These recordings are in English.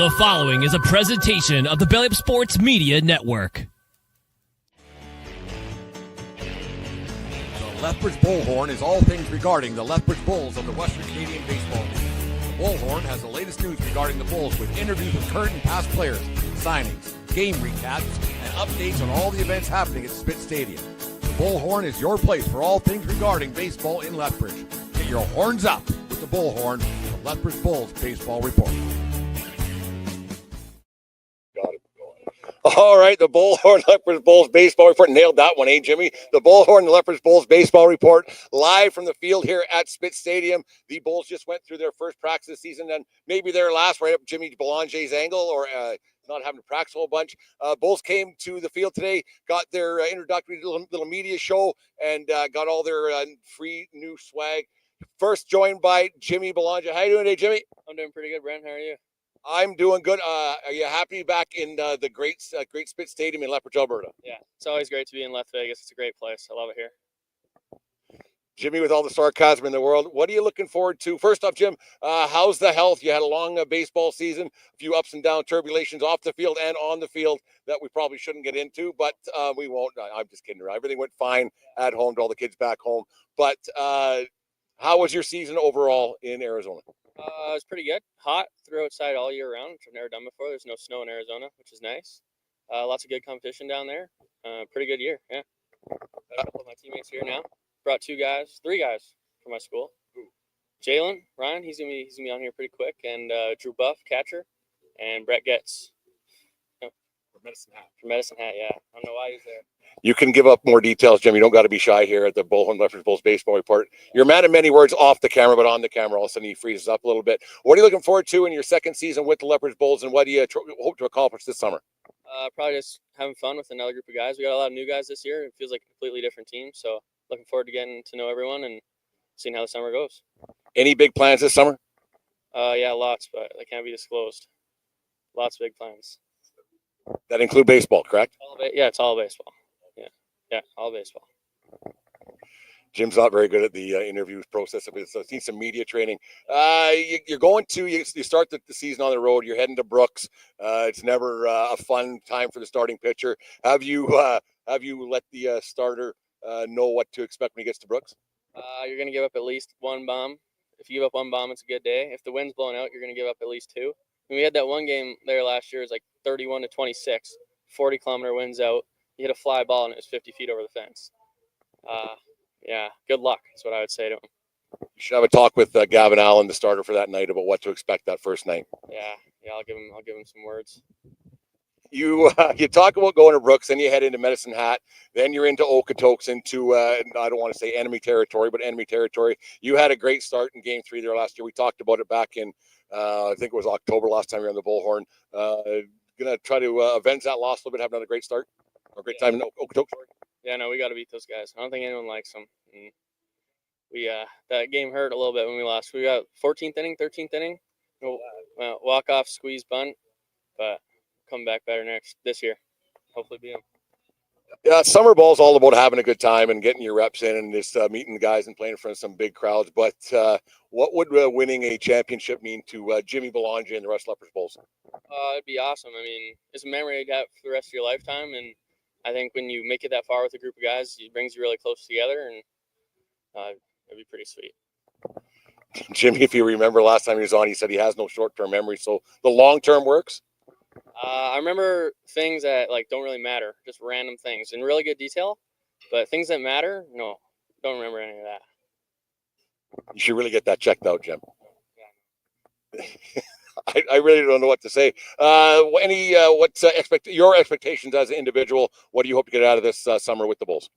The following is a presentation of the Belly Up Sports Media Network. The Lethbridge Bullhorn is all things regarding the Lethbridge Bulls of the Western Canadian Baseball League. The Bullhorn has the latest news regarding the Bulls with interviews with current and past players, signings, game recaps, and updates on all the events happening at Spitz Stadium. The Bullhorn is your place for all things regarding baseball in Lethbridge. Get your horns up with the Bullhorn, the Lethbridge Bulls Baseball Report. All right, the Bullhorn Lethbridge Bulls Baseball Report. Nailed that one, eh, Jimmy? The Bullhorn Lethbridge Bulls Baseball Report live from the field here at Spitz Stadium. The Bulls just went through their first practice this season, and maybe their last, right up Jimmy Belanger's angle, or not having to practice a whole bunch. Bulls came to the field today, got their introductory little media show, and got all their free new swag. First joined by Jimmy Belanger. How you doing today, Jimmy? I'm doing pretty good, Brent. How are you? I'm doing good. Are you happy back in the great Spitz Stadium in Lethbridge, Alberta? Yeah, it's always great to be in Las Vegas. It's a great place. I love it here. Jimmy, with all the sarcasm in the world, what are you looking forward to? First off, Jim, how's the health? You had a long baseball season, a few ups and downs, turbulations off the field and on the field that we probably shouldn't get into, but we won't. I'm just kidding. Everything went fine at home to all the kids back home. But how was your season overall in Arizona? It was pretty good. Hot, threw outside all year round, which I've never done before. There's no snow in Arizona, which is nice. Lots of good competition down there. Pretty good year, yeah. Got a couple of my teammates here now. Brought three guys from my school. Jalen, Ryan, he's gonna be on here pretty quick, and Drew Buff, catcher, and Brett Getz. For Medicine Hat, yeah. I don't know why he's there. You can give up more details, Jim. You don't got to be shy here at the Bullhorn Lethbridge Bulls Baseball Report. You're a man of many words off the camera, but on the camera, all of a sudden he freezes up a little bit. What are you looking forward to in your second season with the Lethbridge Bulls, and what do you hope to accomplish this summer? Probably just having fun with another group of guys. We got a lot of new guys this year. It feels like a completely different team, so looking forward to getting to know everyone and seeing how the summer goes. Any big plans this summer? Yeah, lots, but they can't be disclosed. Lots of big plans. That include baseball, correct? Yeah, it's all baseball. Yeah, all baseball. Jim's not very good at the interview process of it, so I've seen some media training. You're going to you start the season on the road. You're heading to Brooks. It's never a fun time for the starting pitcher. Have you let the starter know what to expect when he gets to Brooks? You're going to give up at least one bomb. If you give up one bomb, it's a good day. If the wind's blowing out, you're going to give up at least two. And we had that one game there last year. It was like 31-26, 40-kilometer winds out. You hit a fly ball, and it was 50 feet over the fence. Yeah, good luck. That's what I would say to him. You should have a talk with Gavin Allen, the starter for that night, about what to expect that first night. Yeah, I'll give him some words. You talk about going to Brooks, then you head into Medicine Hat, then you're into Okotoks, into I don't want to say enemy territory, but enemy territory. You had a great start in Game 3 there last year. We talked about it back in I think it was October last time you were on the Bullhorn. Gonna try to avenge that loss a little bit, have another great start, or great time in Okotoks. Yeah, no, we got to beat those guys. I don't think anyone likes them. And we that game hurt a little bit when we lost. We got 14th inning, 13th inning, walk off, squeeze bunt, but come back better this year. Hopefully beat them. Yeah, summer ball is all about having a good time and getting your reps in and just meeting the guys and playing in front of some big crowds. But what would winning a championship mean to Jimmy Belanger and the rest of Lethbridge Bulls? It'd be awesome. I mean, it's a memory you'd have for the rest of your lifetime, and I think when you make it that far with a group of guys, it brings you really close together, and it'd be pretty sweet. Jimmy, if you remember last time he was on, he said he has no short-term memory, so the long-term works? I remember things that don't really matter, just random things in really good detail, but things that matter, no, don't remember any of that. You should really get that checked out, Jim. Yeah. I really don't know what to say. What's your expectations as an individual? What do you hope to get out of this summer with the Bulls?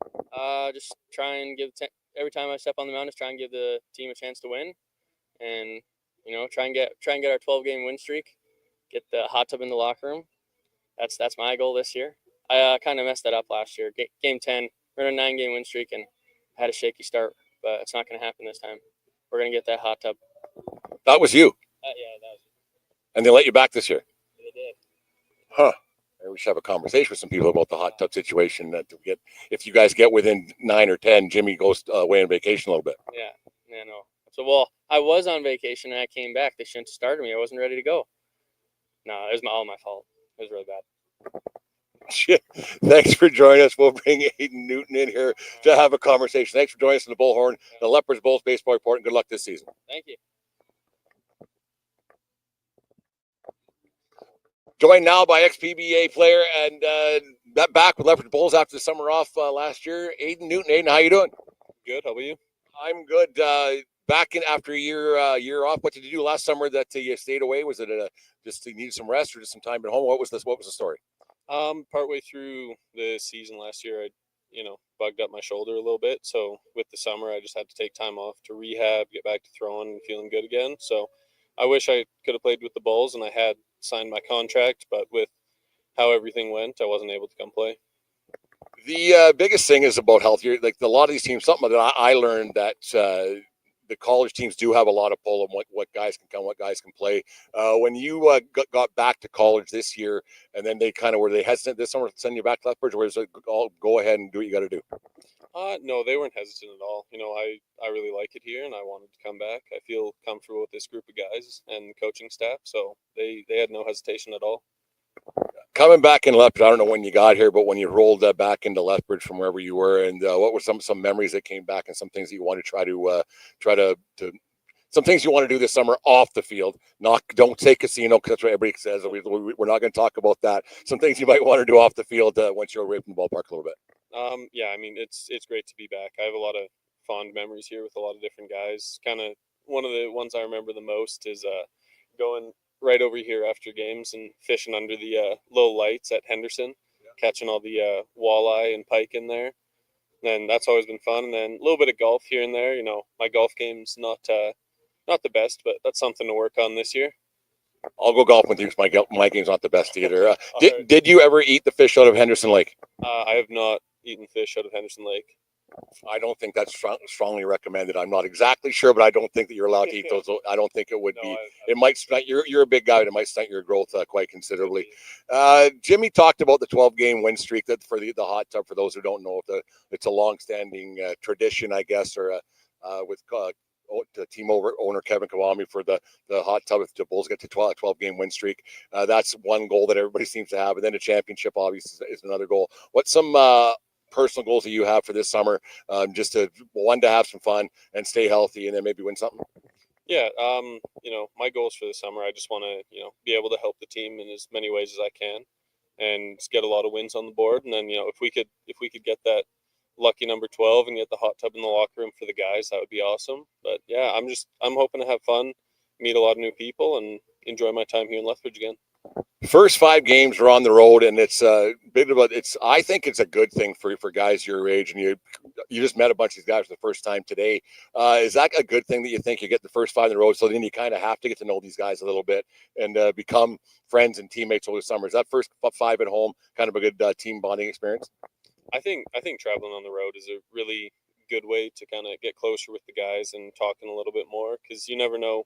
Just try and every time I step on the mound, just try and give the team a chance to win, and try and get our 12-game win streak. Get the hot tub in the locker room. That's my goal this year. I kind of messed that up last year. Game 10, we're in a 9-game win streak and had a shaky start, but it's not going to happen this time. We're going to get that hot tub. That was you. Yeah, that was. And they let you back this year. They did. Huh. We should have a conversation with some people about the hot tub situation. If you guys get within 9 or 10, Jimmy goes away on vacation a little bit. Yeah, no. So, I was on vacation and I came back. They shouldn't have started me. I wasn't ready to go. No, it was all my fault. It was really bad. Thanks for joining us. We'll bring Aiden Newton in here to have a conversation. Thanks for joining us in the Bullhorn, the Lethbridge Bulls baseball report, and good luck this season. Thank you. Joined now by ex-PBA player and back with Lethbridge Bulls after the summer off last year, Aiden Newton. Aiden, how you doing? Good. How about you? I'm good. Back in after a year off. What did you do last summer that you stayed away? Was it just you needed some rest or just some time at home? What was the story? Partway through the season last year, I, bugged up my shoulder a little bit. So with the summer, I just had to take time off to rehab, get back to throwing and feeling good again. So I wish I could have played with the Bulls and I had signed my contract, but with how everything went, I wasn't able to come play. The biggest thing is about health. Like a lot of these teams, something that I learned that the college teams do have a lot of pull on what guys can come, what guys can play. When you got back to college this year, and then were they hesitant this summer to send you back to Lethbridge, or was it all go ahead and do what you got to do? No, they weren't hesitant at all. I really like it here, and I wanted to come back. I feel comfortable with this group of guys and coaching staff, so they had no hesitation at all. Coming back in Lethbridge, I don't know when you got here, but when you rolled back into Lethbridge from wherever you were, and what were some memories that came back, and some things that you want to try to some things you want to do this summer off the field? Don't say casino, because that's what everybody says. We're not going to talk about that. Some things you might want to do off the field once you're away from the ballpark a little bit. Yeah, it's great to be back. I have a lot of fond memories here with a lot of different guys. Kind of one of the ones I remember the most is going right over here after games and fishing under the low lights at Henderson, catching all the walleye and pike in there. And that's always been fun. And then a little bit of golf here and there. My golf game's not the best, but that's something to work on this year. I'll go golf with you because my game's not the best either. Did you ever eat the fish out of Henderson Lake? I have not eaten fish out of Henderson Lake. I don't think that's strongly recommended. I'm not exactly sure, but I don't think that you're allowed to eat those. I don't think it would be. It might stunt. You're a big guy, and it might stunt your growth quite considerably. Jimmy talked about the 12-game win streak for the hot tub. For those who don't know, it's a long-standing tradition, I guess, or with the team owner Kevin Kawami for the hot tub. If the Bulls get to 12-game win streak, that's one goal that everybody seems to have, and then a championship obviously is another goal. What's some personal goals that you have for this summer, just to have some fun and stay healthy, and then maybe win something? Yeah, my goals for the summer, I just want to be able to help the team in as many ways as I can and get a lot of wins on the board. And then if we could get that lucky number 12 and get the hot tub in the locker room for the guys, that would be awesome. But yeah, I'm hoping to have fun, meet a lot of new people, and enjoy my time here in Lethbridge again. First 5 games are on the road, and it's a bit of I think it's a good thing for guys your age, and you just met a bunch of these guys for the first time today. Is that a good thing that you think you get the first 5 on the road, so then you kind of have to get to know these guys a little bit and become friends and teammates over the summer? Is that first 5 at home kind of a good team bonding experience? I think traveling on the road is a really good way to kind of get closer with the guys and talking a little bit more, because you never know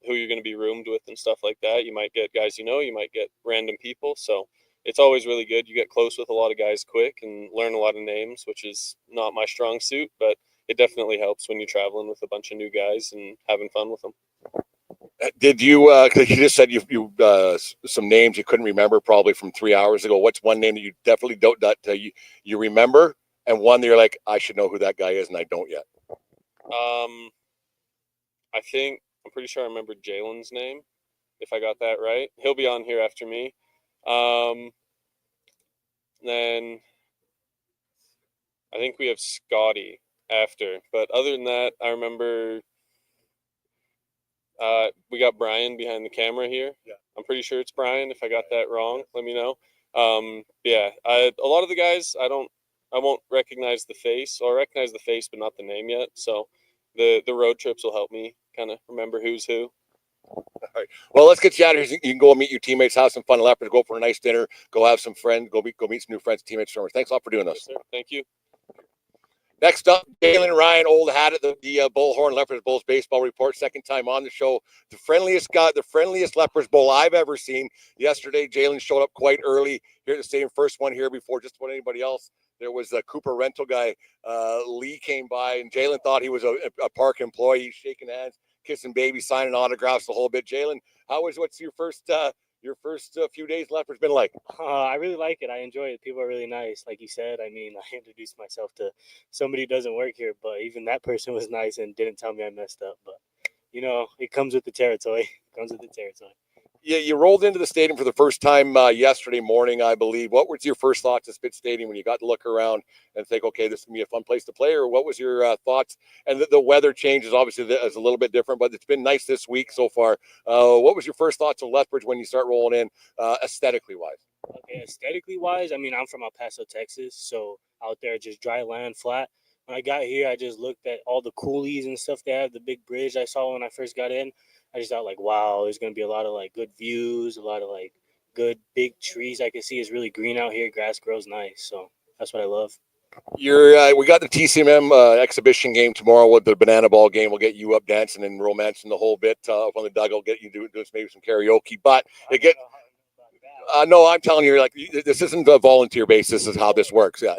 who you're going to be roomed with and stuff like that. You might get guys you might get random people. So it's always really good. You get close with a lot of guys quick and learn a lot of names, which is not my strong suit, but it definitely helps when you're traveling with a bunch of new guys and having fun with them. Did you, because you just said you some names you couldn't remember probably from 3 hours ago. What's one name that you definitely don't, that you remember, and one that you're like, I should know who that guy is and I don't yet? I'm pretty sure I remember Jalen's name, if I got that right. He'll be on here after me. Then I think we have Scotty after. But other than that, I remember we got Brian behind the camera here. Yeah. I'm pretty sure it's Brian. If I got that wrong, let me know. A lot of the guys, I won't recognize the face. I'll recognize the face, but not the name yet. So the road trips will help me kind of remember who's who. All right. Well, let's get you out of here. You can go and meet your teammates, have some fun in Lethbridge, go for a nice dinner, go have some friends, go meet some new friends and teammates. Thanks a lot for doing this. Yes, sir. Thank you. Next up, Jalen Ryan, old hat at the Bullhorn Lethbridge Bulls baseball report. Second time on the show. The friendliest Lethbridge Bull I've ever seen. Yesterday, Jalen showed up quite early here at the stadium. First one here before just about anybody else. There was a Cooper rental guy. Lee came by, and Jalen thought he was a park employee. He's shaking hands, kissing babies, signing autographs, the whole bit. Jalen, what's your first your first few days Lethbridge been like? I really like it. I enjoy it. People are really nice. Like you said, I mean, I introduced myself to somebody who doesn't work here, but even that person was nice and didn't tell me I messed up. But, you know, it comes with the territory. It comes with the territory. Yeah, you rolled into the stadium for the first time yesterday morning, I believe. What was your first thoughts at Spitz Stadium when you got to look around and think, okay, this is going to be a fun place to play? Or what was your thoughts? And the weather changes, obviously, is a little bit different, but it's been nice this week so far. What was your first thoughts of Lethbridge when you start rolling in, aesthetically-wise? Okay, aesthetically-wise, I mean, I'm from El Paso, Texas, so out there just dry land, flat. When I got here, I just looked at all the coulees and stuff they have, the big bridge I saw when I first got in. I just thought, like, wow, there's going to be a lot of, like, good views, a lot of, like, good big trees I can see. It's really green out here. Grass grows nice, so that's what I love. We got the TCMM exhibition game tomorrow with the banana ball game. We'll get you up dancing and romancing the whole bit up on the dugout. Get you doing maybe some karaoke, but it get. No, I'm telling you, like, this isn't a volunteer base. This is how this works. Yeah,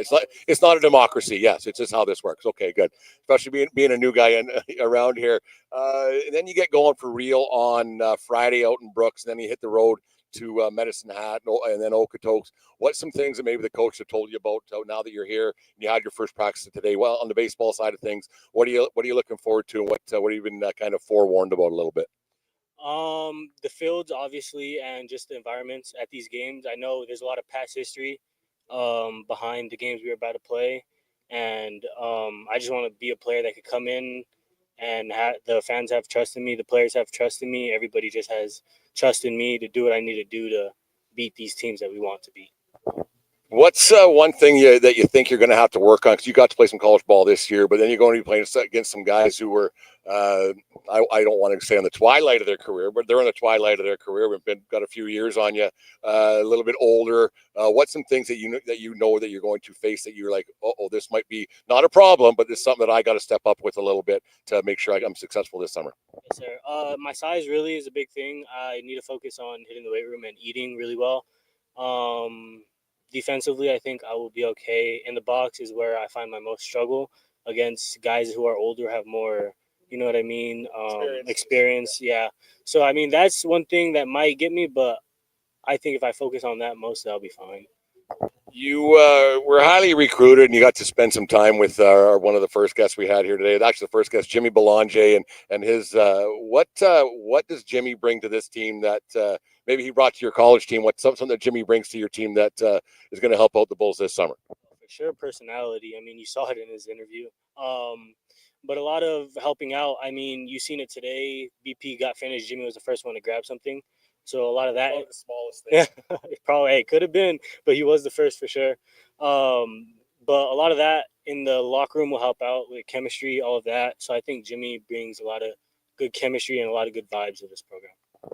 it's not a democracy. Yes, it's just how this works. Okay, good. Especially being a new guy around here. And then you get going for real on Friday out in Brooks. And then you hit the road to Medicine Hat and then Okotoks. What's some things that maybe the coach have told you about now that you're here and you had your first practice today? Well, on the baseball side of things, what are you looking forward to, and what have you been kind of forewarned about a little bit? The fields, obviously, and just the environments at these games. I know there's a lot of past history behind the games we were about to play, and I just want to be a player that could come in and the fans have trust in me, the players have trust in me, everybody just has trust in me to do what I need to do to beat these teams that we want to beat. What's one thing that you think you're going to have to work on? Because you got to play some college ball this year, but then you're going to be playing against some guys who were, I don't want to say on the twilight of their career, but they're in the twilight of their career. We've got a few years on you, a little bit older. What's some things that you know that you're going to face that you're like, oh, this might be not a problem, but this is something that I got to step up with a little bit to make sure I'm successful this summer? Yes, sir. My size really is a big thing. I need to focus on hitting the weight room and eating really well. Defensively, I think I will be okay. In the box is where I find my most struggle against guys who are older, have more, you know what I mean, experience. Yeah. So, I mean, that's one thing that might get me, but I think if I focus on that mostly, I'll be fine. You were highly recruited, and you got to spend some time with one of the first guests we had here today. Actually, the first guest, Jimmy Belanger, and his what does Jimmy bring to this team that maybe he brought to your college team? What's something that Jimmy brings to your team that is going to help out the Bulls this summer? For sure, personality. I mean, you saw it in his interview. But a lot of helping out. I mean, you seen it today. BP got finished. Jimmy was the first one to grab something. So a lot of that, the smallest thing. Yeah, probably could have been, but he was the first for sure. But a lot of that in the locker room will help out with chemistry, all of that. So I think Jimmy brings a lot of good chemistry and a lot of good vibes to this program.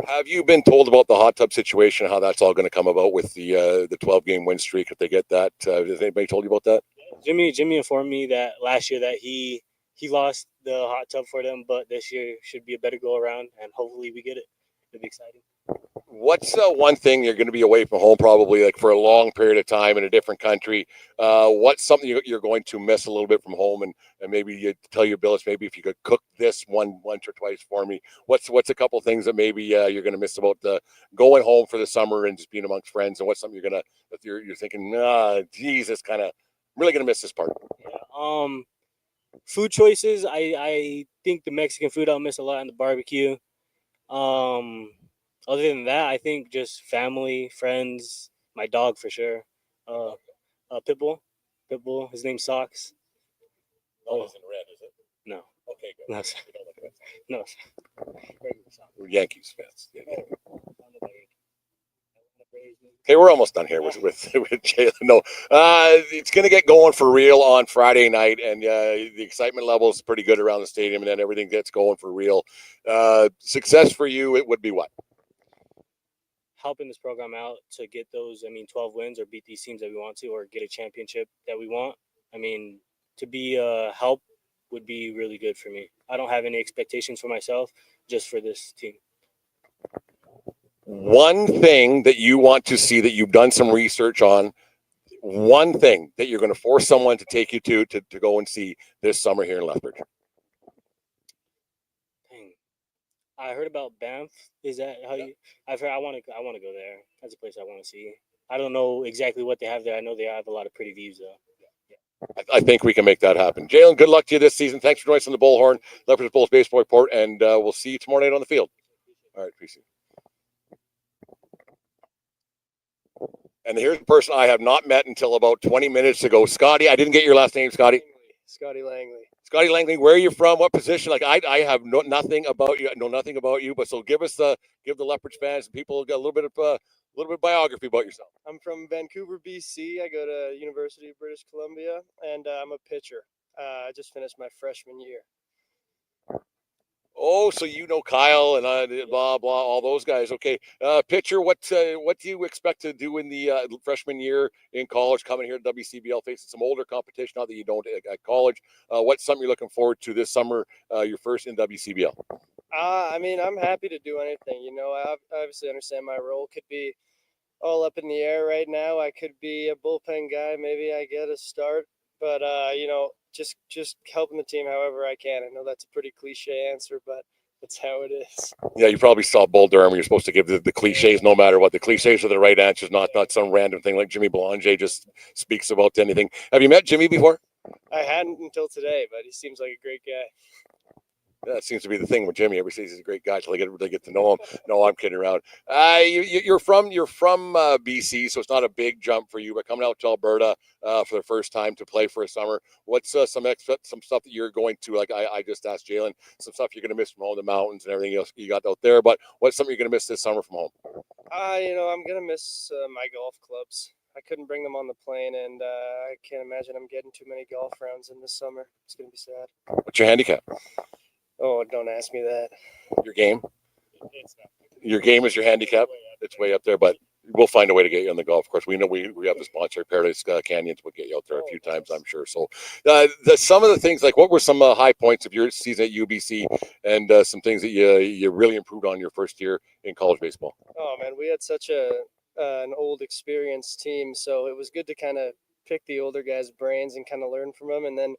Have you been told about the hot tub situation, how that's all going to come about with the 12-game win streak if they get that? Has anybody told you about that? Jimmy informed me that last year that he lost the hot tub for them, but this year should be a better go around, and hopefully we get it. It'll be exciting. What's one thing you're going to be away from home probably like for a long period of time in a different country? What's something you're going to miss a little bit from home, and maybe you tell your Billis, maybe if you could cook this once or twice for me. What's a couple things that maybe you're going to miss about going home for the summer and just being amongst friends, and what's something you're thinking, geez, kind of really going to miss this part? Yeah. Food choices. I think the Mexican food I'll miss a lot, and the barbecue. Other than that, I think just family, friends, my dog for sure. Pitbull. His name's Socks. Oh, it's in red, is it? No. Okay, good. No. No. Yankees fans. Yeah. Okay, we're almost done here with Jalen. No, it's going to get going for real on Friday night, and the excitement level is pretty good around the stadium, and then everything gets going for real. Success for you, it would be what? Helping this program out to get those, 12 wins or beat these teams that we want to, or get a championship that we want. To be help would be really good for me. I don't have any expectations for myself, just for this team. One thing that you want to see that you've done some research on, one thing that you're going to force someone to take you to go and see this summer here in Lethbridge. I heard about Banff. Is that how you? I've heard. I want to go there. That's a place I want to see. I don't know exactly what they have there. I know they have a lot of pretty views though. I think we can make that happen. Jalen, good luck to you this season. Thanks for joining us on the Bullhorn Lethbridge Bulls Baseball Report, and we'll see you tomorrow night on the field. All right, peace. And here's a person I have not met until about 20 minutes ago. Scotty, I didn't get your last name, Scotty. Scotty Langley. Scotty Langley, where are you from? What position? Like I have nothing about you. I know nothing about you. But so give the Lethbridge fans and people a little bit of biography about yourself. I'm from Vancouver, BC. I go to University of British Columbia, and I'm a pitcher. I just finished my freshman year. Oh, so you know Kyle and blah blah, all those guys. Okay, pitcher. What do you expect to do in the freshman year in college? Coming here to WCBL, facing some older competition now that you don't at college. What's something you're looking forward to this summer? Your first in WCBL. I mean, I'm happy to do anything. You know, I obviously understand my role could be all up in the air right now. I could be a bullpen guy. Maybe I get a start, but you know, just helping the team however I can. I know that's a pretty cliche answer, but that's how it is. Yeah, you probably saw Bull Durham. You're supposed to give the cliches no matter what. The cliches are the right answers, not some random thing like Jimmy Belanger just speaks about anything. Have you met Jimmy before? I hadn't until today, but he seems like a great guy. That seems to be the thing with Jimmy. Everybody says he's a great guy until they get to know him. No, I'm kidding around. You're from BC, so it's not a big jump for you. But coming out to Alberta for the first time to play for a summer, what's some stuff that you're going to, like I just asked Jalen, some stuff you're going to miss from home, the mountains and everything else you got out there. But what's something you're going to miss this summer from home? You know, I'm gonna miss my golf clubs. I couldn't bring them on the plane, and I can't imagine I'm getting too many golf rounds in this summer. It's gonna be sad. What's your handicap? Oh, don't ask me that. Your game? Your game is your handicap? It's way up there, but we'll find a way to get you on the golf course. We know we have the sponsor, Paradise Canyons, will get you out there a few times, I'm sure. So some of the things, like what were some high points of your season at UBC and some things that you really improved on your first year in college baseball? Oh, man, we had such an old, experienced team, so it was good to kind of pick the older guys' brains and kind of learn from them. And then,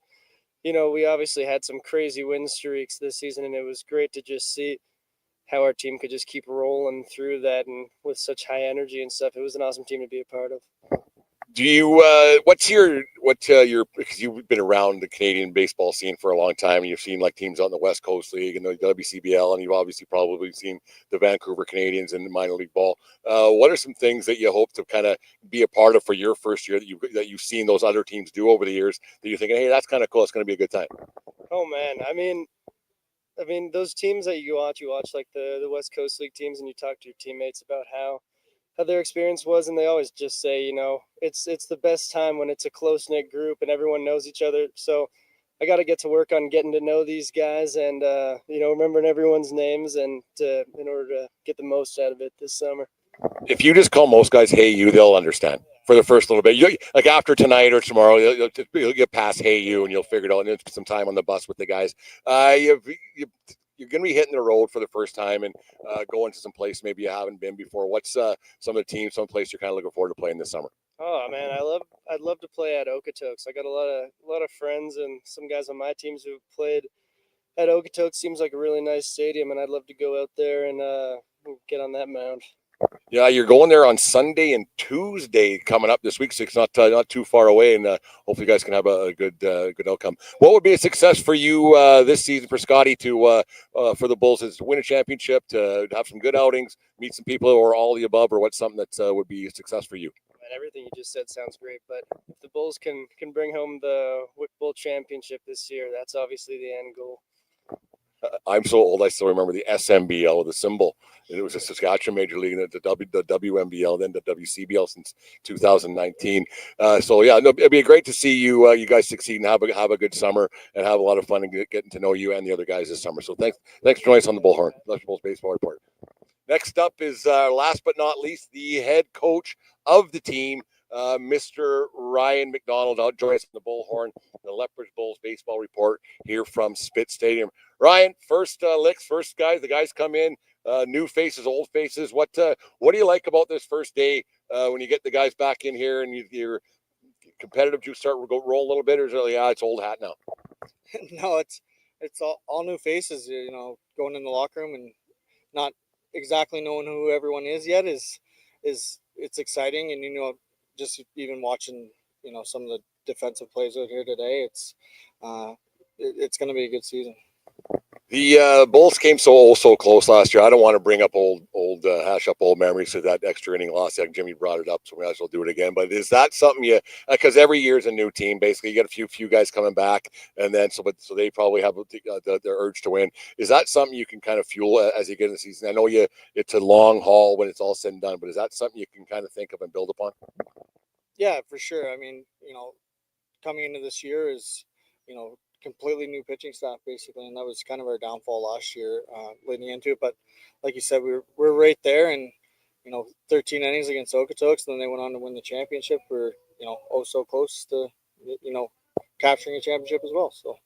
you know, we obviously had some crazy win streaks this season, and it was great to just see how our team could just keep rolling through that and with such high energy and stuff. It was an awesome team to be a part of. Do you what's your because you've been around the Canadian baseball scene for a long time, and you've seen like teams on the West Coast League and the WCBL, and you've obviously probably seen the Vancouver Canadians in the minor league ball. What are some things that you hope to kind of be a part of for your first year that you've seen those other teams do over the years that you're thinking, hey, that's kind of cool, it's going to be a good time? Oh man, I mean those teams that you watch like the West Coast League teams, and you talk to your teammates about how their experience was, and they always just say, you know, it's the best time when it's a close-knit group and everyone knows each other. So I got to get to work on getting to know these guys and you know, remembering everyone's names and in order to get the most out of it this summer. If you just call most guys hey you, they'll understand for the first little bit. Like after tonight or tomorrow, you'll get past hey you and you'll figure it out, and it's some time on the bus with the guys. You're going to be hitting the road for the first time and going to some place maybe you haven't been before. What's some of the teams, some place you're kind of looking forward to playing this summer? Oh man, I'd love to play at Okotoks. I got a lot of friends and some guys on my teams who've played at Okotoks. Seems like a really nice stadium, and I'd love to go out there and get on that mound. Yeah, you're going there on Sunday and Tuesday coming up this week, so it's not too far away, and hopefully you guys can have a good outcome. What would be a success for you this season for Scotty to for the Bulls? Is to win a championship, to have some good outings, meet some people, or all the above, or what's something that would be a success for you? And everything you just said sounds great, but if the Bulls can bring home the Wick Bowl championship this year, that's obviously the end goal. I'm so old, I still remember the SMBL, the symbol. And it was a Saskatchewan Major League, and the WMBL, then the WCBL since 2019. So yeah, no, it'd be great to see you guys succeed and have a good summer and have a lot of fun and getting to know you and the other guys this summer. So thanks for joining us on the Bullhorn Lethbridge Bulls Baseball Report. Next up is last but not least the head coach of the team, Mr. Ryan McDonald. I'll join us on the Bullhorn, the Lethbridge Bulls Baseball Report here from Spitz Stadium. Ryan, first guys, the guys come in, new faces, old faces. What do you like about this first day when you get the guys back in here and you're competitive? Do you start roll a little bit, or is it it's old hat now? No, it's all new faces. You know, going in the locker room and not exactly knowing who everyone is yet is it's exciting. And just even watching some of the defensive plays out here today, it's going to be a good season. The Bulls came so close last year. I don't want to bring up hash up old memories of that extra inning loss. Like Jimmy brought it up, so we might as well do it again. But is that something because every year is a new team, basically you get a few guys coming back, and then so they probably have their urge to win. Is that something you can kind of fuel as you get in the season? I know it's a long haul when it's all said and done, but is that something you can kind of think of and build upon? Yeah, for sure. I mean, coming into this year is, completely new pitching staff basically, and that was kind of our downfall last year leading into it. But like you said, we're right there, and 13 innings against Okotoks, and then they went on to win the championship. We're so close to capturing a championship as well. So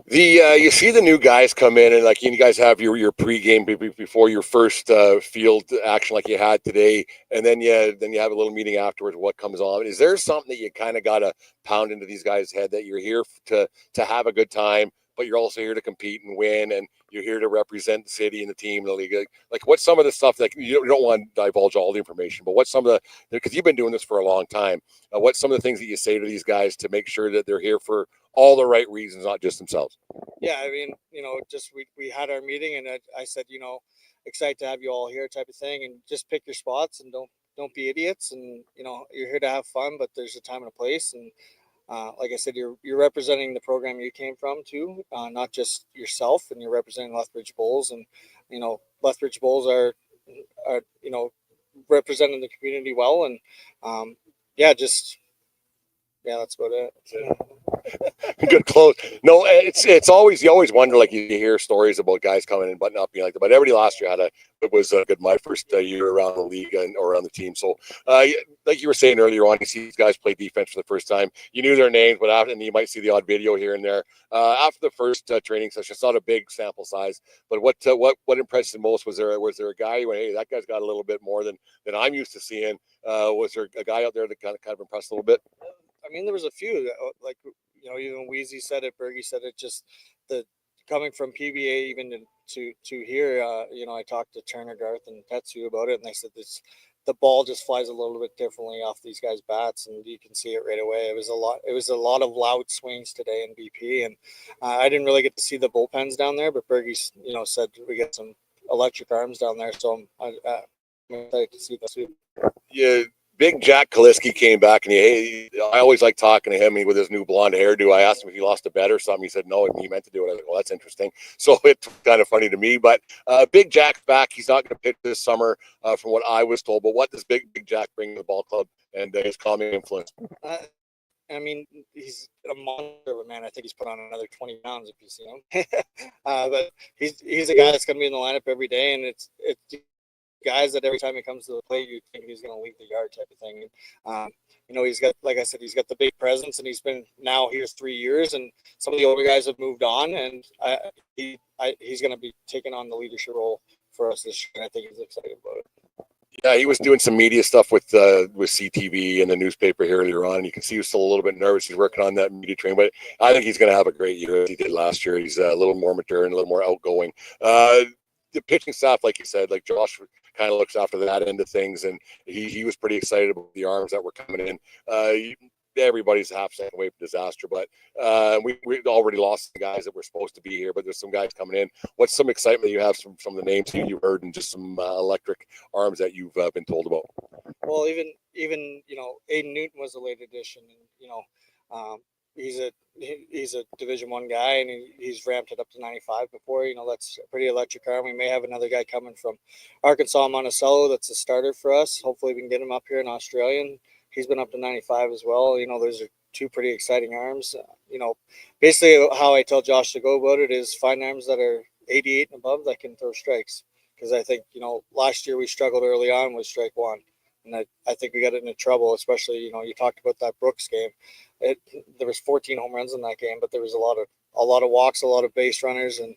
you see the new guys come in, and like you guys have your pregame before your first field action like you had today, and then you have a little meeting afterwards. What comes on? Is there something that you kind of got to pound into these guys' head that you're here to have a good time, but you're also here to compete and win, and you're here to represent the city and the team and the league? Like what's some of the stuff that you don't want to divulge all the information, but what's some of the, because you've been doing this for a long time, what's some of the things that you say to these guys to make sure that they're here for all the right reasons, not just themselves? Yeah, I mean, just we had our meeting, and I said, excited to have you all here type of thing, and just pick your spots and don't be idiots, and you're here to have fun, but there's a time and a place. And like I said, you're representing the program you came from too, not just yourself, and you're representing Lethbridge Bulls, and Lethbridge Bulls are representing the community well, and that's about it. Good close. No, it's always, you always wonder, like you hear stories about guys coming in but not being like that. But everybody last year it was good. My first year around the league and around the team. So like you were saying earlier on, you see these guys play defense for the first time. You knew their names, but and you might see the odd video here and there. After the first training session, it's not a big sample size, but what impressed you most? Was there a guy you went, hey, that guy's got a little bit more than I'm used to seeing? Was there a guy out there that kind of impressed a little bit? I mean, there was a few, like, even Wheezy said it, Bergie said it, just the coming from PBA even to here, I talked to Turner, Garth, and Tetsu about it, and they said the ball just flies a little bit differently off these guys' bats, and you can see it right away. It was a lot of loud swings today in BP, and I didn't really get to see the bullpens down there, but Bergie, said we get some electric arms down there, so I'm excited to see that too. Yeah. Big Jack Kaliski came back, and I always like talking to him with his new blonde hairdo. I asked him if he lost a bet or something. He said no, and he meant to do it. I was like, well, that's interesting. So it's kind of funny to me. But Big Jack's back. He's not going to pitch this summer, from what I was told. But what does Big Jack bring to the ball club and his calming influence? I mean, he's a monster of a man. I think he's put on another 20 pounds if you see him. But he's a guy that's going to be in the lineup every day, and it's guys that every time he comes to the plate, you think he's going to leave the yard type of thing. He's got, like I said, he's got the big presence, and he's been now here's 3 years, and some of the older guys have moved on, and he's going to be taking on the leadership role for us this year. And I think he's excited about it. Yeah, he was doing some media stuff with CTV and the newspaper here earlier on. And you can see he was still a little bit nervous. He's working on that media train, but I think he's going to have a great year as he did last year. He's a little more mature and a little more outgoing. The pitching staff, like you said, like Josh kind of looks after that end of things, and he was pretty excited about the arms that were coming in. Everybody's half second away from disaster, but we already lost the guys that were supposed to be here, but there's some guys coming in. What's some excitement you have from some of the names you've heard, and just some electric arms that you've been told about? Well, even Aiden Newton was a late addition, and he's a Division I guy, and he's ramped it up to 95 before. That's a pretty electric arm. We may have another guy coming from Arkansas, Monticello, that's a starter for us. Hopefully we can get him up here in Australia. And he's been up to 95 as well. Those are two pretty exciting arms. Basically how I tell Josh to go about it is find arms that are 88 and above that can throw strikes. Because I think, last year we struggled early on with strike one. And I think we got into trouble, especially, you talked about that Brooks game. There was 14 home runs in that game, but there was a lot of walks, a lot of base runners. And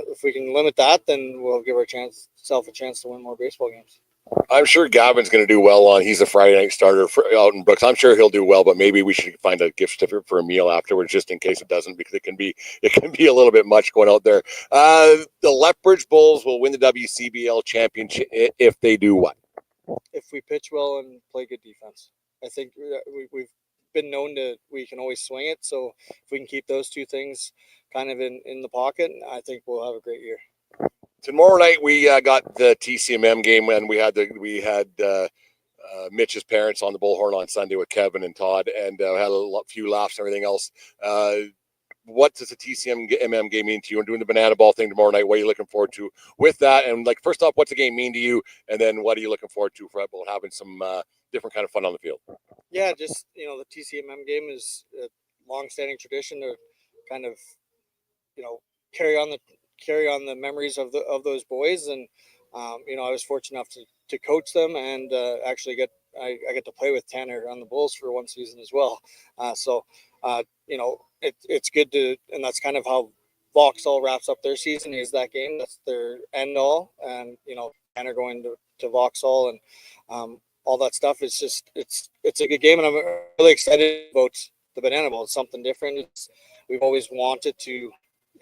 if we can limit that, then we'll give ourselves a chance to win more baseball games. I'm sure Gavin's going to do well he's a Friday night starter out in Brooks. I'm sure he'll do well, but maybe we should find a gift certificate for a meal afterwards, just in case it doesn't, because it can be a little bit much going out there. The Lethbridge Bulls will win the WCBL championship if they do what? If we pitch well and play good defense. I think we've been known we can always swing it. So if we can keep those two things kind of in the pocket, I think we'll have a great year. Tomorrow night we got the TCMM game, and we had Mitch's parents on the Bullhorn on Sunday with Kevin and Todd, and had a few laughs and everything else. What does the TCMM game mean to you? And doing the banana ball thing tomorrow night, what are you looking forward to with that? And first off, what's the game mean to you? And then what are you looking forward to for having some different kind of fun on the field? Yeah, just the TCMM game is a long-standing tradition to kind of carry on the memories of those boys, and I was fortunate enough to coach them, and actually I get to play with Tanner on the Bulls for one season as well. It's good to, and that's kind of how Vauxhall wraps up their season, is that game. That's their end all, and Tanner going to Vauxhall and all that stuff. It's just it's a good game, and I'm really excited about the banana ball. It's something different. We've always wanted to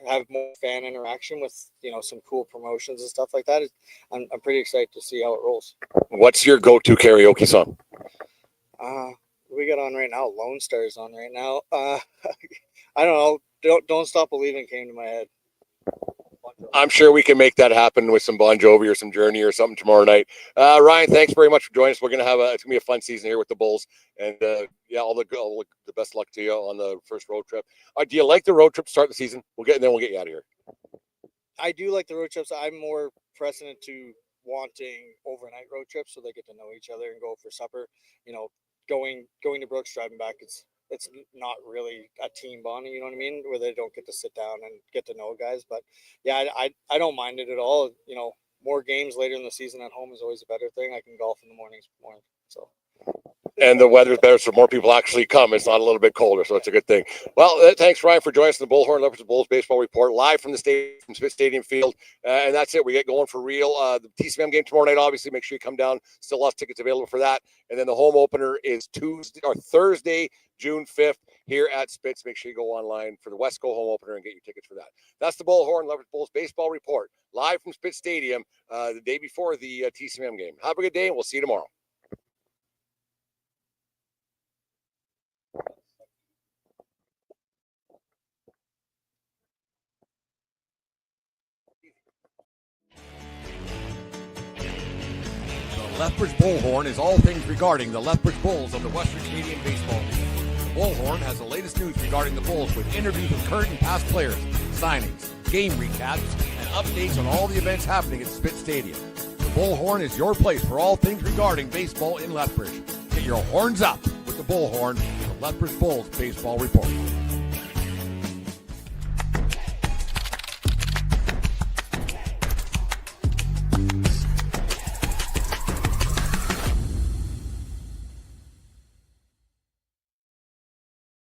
have more fan interaction with some cool promotions and stuff like that. I'm pretty excited to see how it rolls. What's your go-to karaoke song? We got on right now. Lone Star's on right now. I don't know. Don't Stop Believing came to my head. I'm sure we can make that happen with some Bon Jovi or some Journey or something tomorrow night. Ryan, thanks very much for joining us. It's gonna be a fun season here with the Bulls, and all the best luck to you on the first road trip. Do you like the road trip to start the season? We'll get you out of here. I do like the road trips. I'm more precedent to wanting overnight road trips so they get to know each other and go for supper. Going to Brooks, driving back, it's not really a team bonding, you know what I mean, where they don't get to sit down and get to know guys. But yeah, I don't mind it at all. More games later in the season at home is always a better thing. I can golf in the mornings more. So. And the weather's better, so more people actually come. It's not a little bit colder, so it's a good thing. Well, thanks, Ryan, for joining us in the Bullhorn Lethbridge Bulls Baseball Report, live from the Spitz Stadium field. And that's it. We get going for real. The TCMM game tomorrow night, obviously. Make sure you come down. Still lots of tickets available for that. And then the home opener is Thursday, June 5th, here at Spitz. Make sure you go online for the Westco home opener and get your tickets for that. That's the Bullhorn Lethbridge Bulls Baseball Report, live from Spitz Stadium the day before the TCMM game. Have a good day, and we'll see you tomorrow. The Lethbridge Bullhorn is all things regarding the Lethbridge Bulls of the Western Canadian Baseball League. The Bullhorn has the latest news regarding the Bulls with interviews with current and past players, signings, game recaps, and updates on all the events happening at Spitz Stadium. The Bullhorn is your place for all things regarding baseball in Lethbridge. Get your horns up with the Bullhorn, the Lethbridge Bulls Baseball Report.